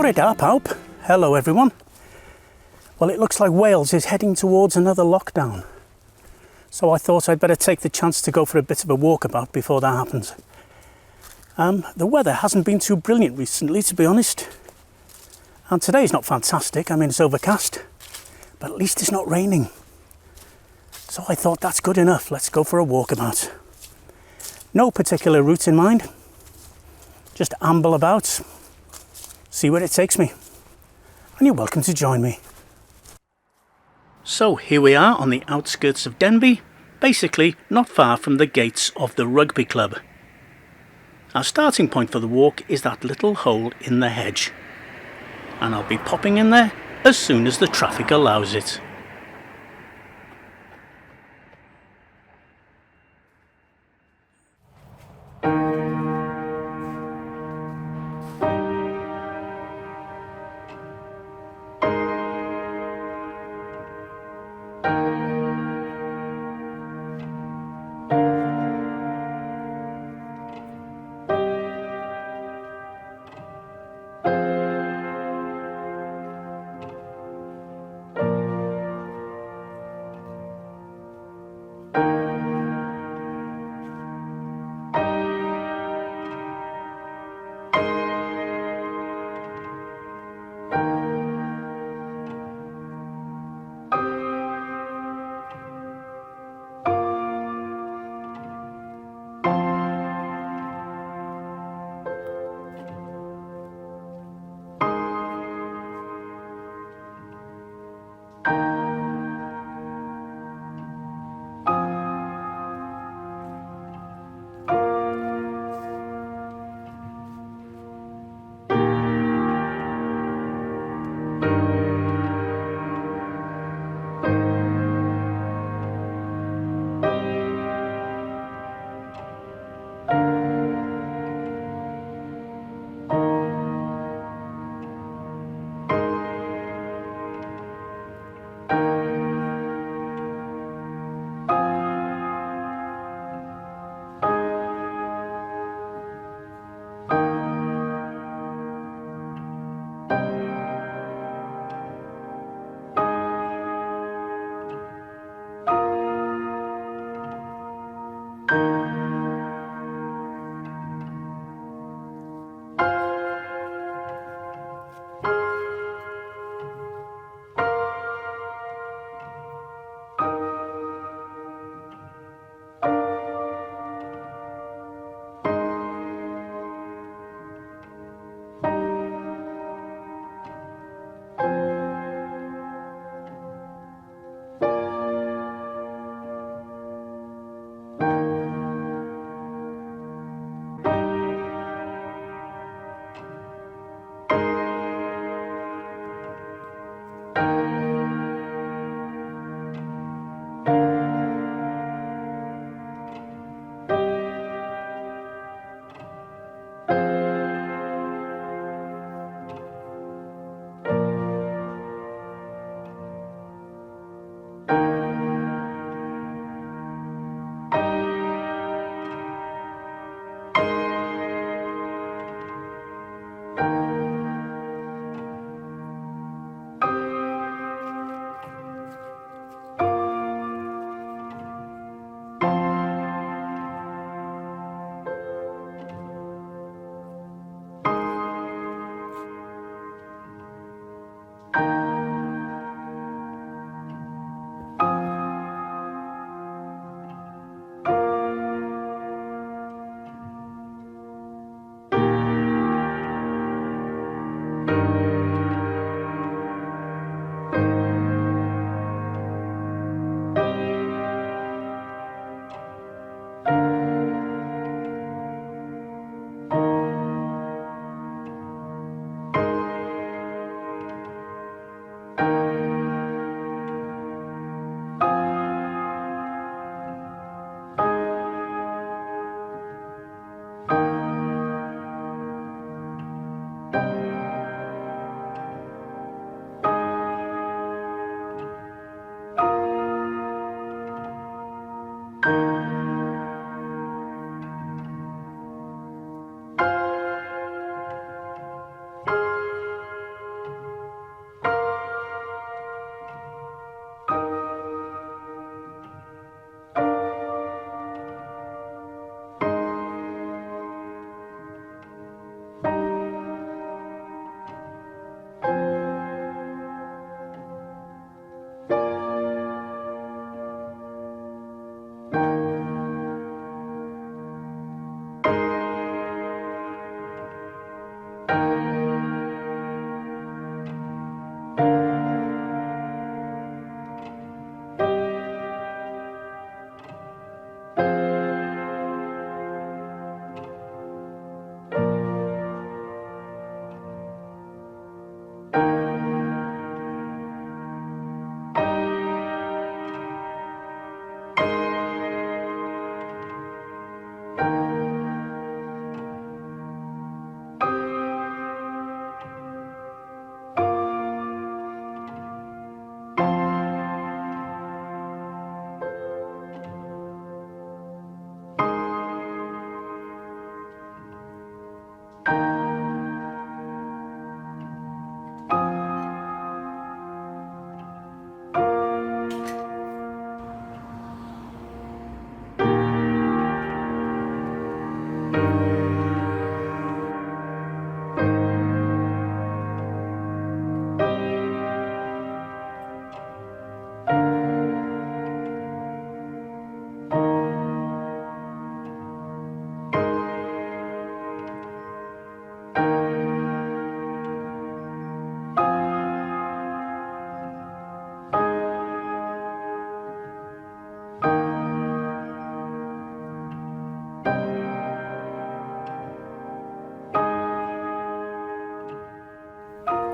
Right up, Alp. Hello everyone. Well, it looks like Wales is heading towards another lockdown. So I thought I'd better take the chance to go for a bit of a walkabout before that happens. The weather hasn't been too brilliant recently, to be honest. And today's not fantastic. I mean, it's overcast, but at least it's not raining. So I thought that's good enough. Let's go for a walkabout. No particular route in mind. Just amble about, see where it takes me. And you're welcome to join me. So here we are on the outskirts of Denbigh, basically not far from the gates of the rugby club. Our starting point for the walk is that little hole in the hedge, and I'll be popping in there as soon as the traffic allows it.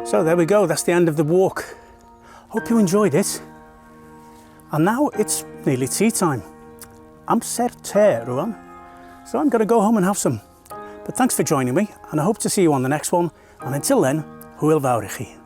So there we go, that's the end of the walk. Hope you enjoyed it. And now it's nearly tea time. Amser te rwan. So I'm going to go home and have some. But thanks for joining me, and I hope to see you on the next one. And until then, hwyl fawr i chi.